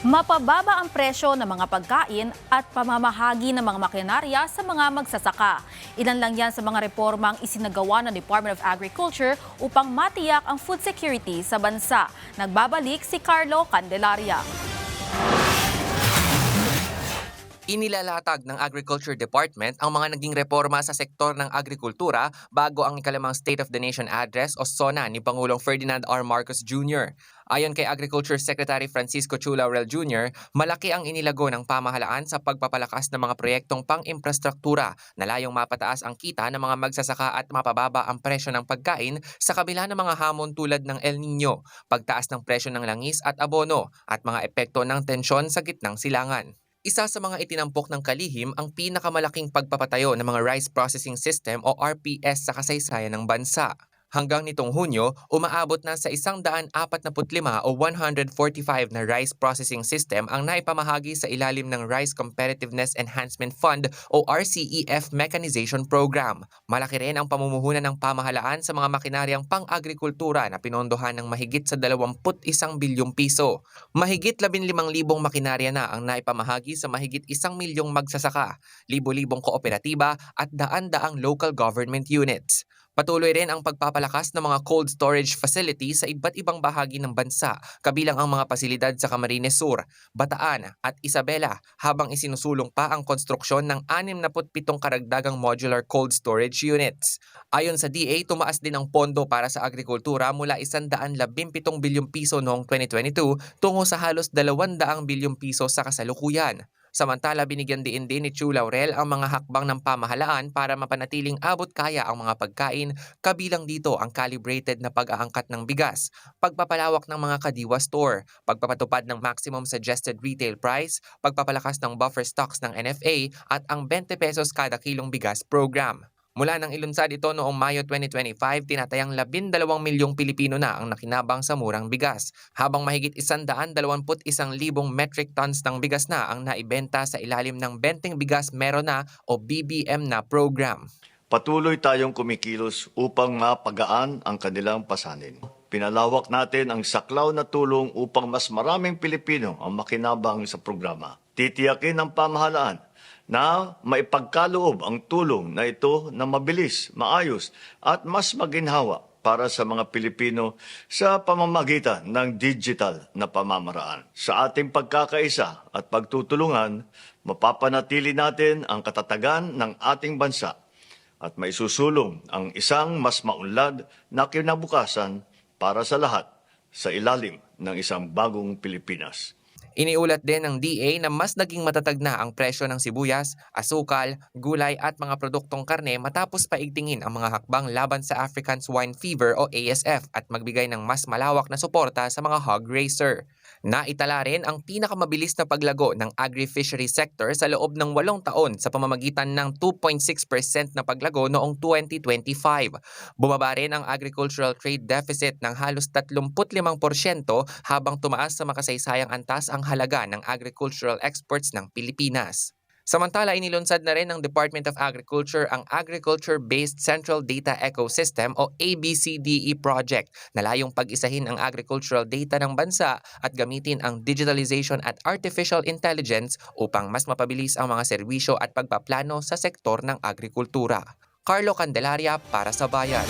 Mapababa ang presyo ng mga pagkain at pamamahagi ng mga makinarya sa mga magsasaka. Ilan lang yan sa mga reformang isinagawa ng Department of Agriculture upang matiyak ang food security sa bansa. Nagbabalik si Carlo Candelaria. Inilalatag ng Agriculture Department ang mga naging reforma sa sektor ng agrikultura bago ang ikalimang State of the Nation Address o SONA ni Pangulong Ferdinand R. Marcos Jr. Ayon kay Agriculture Secretary Francisco Chu Laurel Jr., malaki ang inilago ng pamahalaan sa pagpapalakas ng mga proyektong pang-imprastruktura na layong mapataas ang kita ng mga magsasaka at mapababa ang presyo ng pagkain sa kabila ng mga hamon tulad ng El Nino, pagtaas ng presyo ng langis at abono at mga epekto ng tensyon sa gitnang silangan. Isa sa mga itinampok ng kalihim ang pinakamalaking pagpapatayo ng mga Rice Processing System o RPS sa kasaysayan ng bansa. Hanggang nitong Hunyo, umaabot na sa 145 o 145 na rice processing system ang naipamahagi sa ilalim ng Rice Competitiveness Enhancement Fund o RCEF Mechanization Program. Malaki rin ang pamumuhunan ng pamahalaan sa mga makinaryang pang-agrikultura na pinondohan ng mahigit sa 21 bilyong piso. Mahigit 15,000 makinarya na ang naipamahagi sa mahigit 1 milyong magsasaka, libo-libong kooperatiba at daan-daang local government units. Patuloy rin ang pagpapalakas ng mga cold storage facilities sa iba't ibang bahagi ng bansa, kabilang ang mga pasilidad sa Camarines Sur, Bataan at Isabela, habang isinusulong pa ang konstruksyon ng 67 karagdagang modular cold storage units. Ayon sa DA, tumaas din ang pondo para sa agrikultura mula 117 bilyong piso noong 2022 tungo sa halos 200 bilyong piso sa kasalukuyan. Samantala, binigyan din ni Chu Laurel ang mga hakbang ng pamahalaan para mapanatiling abot kaya ang mga pagkain, kabilang dito ang calibrated na pag-aangkat ng bigas, pagpapalawak ng mga kadiwa store, pagpapatupad ng maximum suggested retail price, pagpapalakas ng buffer stocks ng NFA at ang 20 pesos kada kilong bigas program. Mula nang ilunsad ito noong Mayo 2025, tinatayang 12 milyong Pilipino na ang nakinabang sa murang bigas, habang mahigit 121,000 metric tons ng bigas na ang naibenta sa ilalim ng Benteng Bigas Meron Na o BBM na program. Patuloy tayong kumikilos upang mapagaan ang kanilang pasanin. Pinalawak natin ang saklaw na tulong upang mas maraming Pilipino ang makinabang sa programa. Titiyakin ng pamahalaan na maipagkaloob ang tulong na ito na mabilis, maayos at mas maginhawa para sa mga Pilipino sa pamamagitan ng digital na pamamaraan. Sa ating pagkakaisa at pagtutulungan, mapapanatili natin ang katatagan ng ating bansa at maisusulong ang isang mas maunlad na kinabukasan para sa lahat sa ilalim ng isang bagong Pilipinas. Iniulat din ng DA na mas naging matatag na ang presyo ng sibuyas, asukal, gulay at mga produktong karne matapos paigtingin ang mga hakbang laban sa African Swine Fever o ASF at magbigay ng mas malawak na suporta sa mga hog raiser. Naitala rin ang pinakamabilis na paglago ng agri-fishery sector sa loob ng 8 taon sa pamamagitan ng 2.6% na paglago noong 2025. Bumaba rin ang agricultural trade deficit ng halos 35% habang tumaas sa makasaysayang antas ang halaga ng agricultural exports ng Pilipinas. Samantala, inilunsad na rin ng Department of Agriculture ang Agriculture-Based Central Data Ecosystem o ABCDE project na layong pag-isahin ang agricultural data ng bansa at gamitin ang digitalization at artificial intelligence upang mas mapabilis ang mga serbisyo at pagpaplano sa sektor ng agrikultura. Carlo Candelaria para sa Bayan.